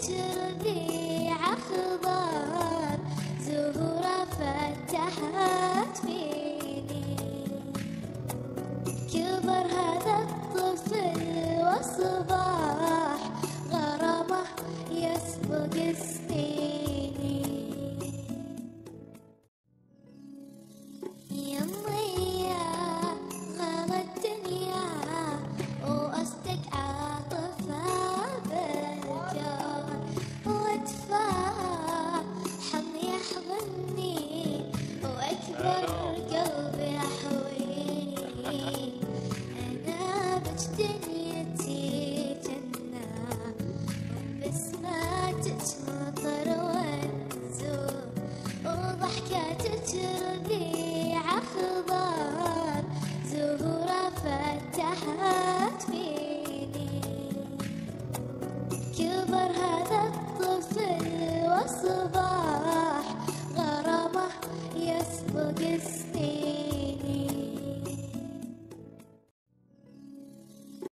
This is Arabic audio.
تجري عخضار زهورة فتحت فيني. كبر هذا الطفل وصباح غرامه يسبق سنيني. يمي غلا الدنيا وأصدق عاطفة بالجار واتفاحم يحضني وأكبر قلبي يحويني. أنا بجدنيتي جنة وبسماتك مطر ونزول وضحكاتك تربيع خضار زهورة فتحت فيني. كبر هذا الطفل وصباح غرامه يسبق سنين.